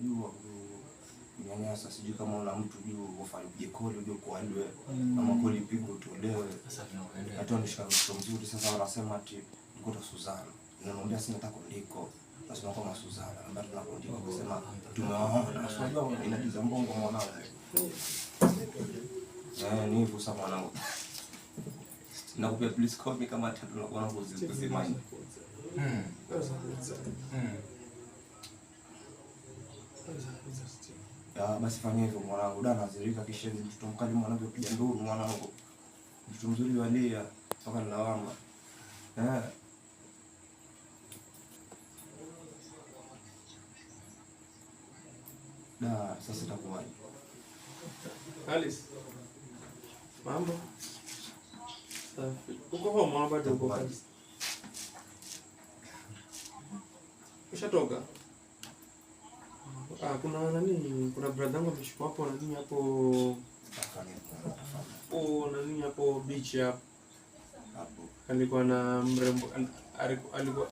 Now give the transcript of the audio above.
unajua nyanyasa, sijui kama una mtu juu ufanye koli uje kualiwe ama koli pigo utolewe. Hata nishika mtoto mzuri sasa wanasema ati niko Suzana. Ninamwambia sina hata kondiko. Nasema kama Suzana ambaye tunakondiko kusema tumewaona. Unajua inadiza mbongo mwanangu. Ni hivyo sasa mwanangu. Nakupea please call me kama tatu na kuona kuzimani. Basi fanya hivyo mwanangu, dada nazirika kisha mtoto mkali mwanangu piga nduru mwanangu. Mtoto mzuri walia mpaka lawama. Sasa itakuwaje? Alice. Mambo. Safi. Uko home ama bado uko kazi? Ushatoka? Kuna nani? Kuna brother wangu ameshikwa hapo nani hapo? Nani hapo beach hapo. Alikuwa na mrembo, alikuwa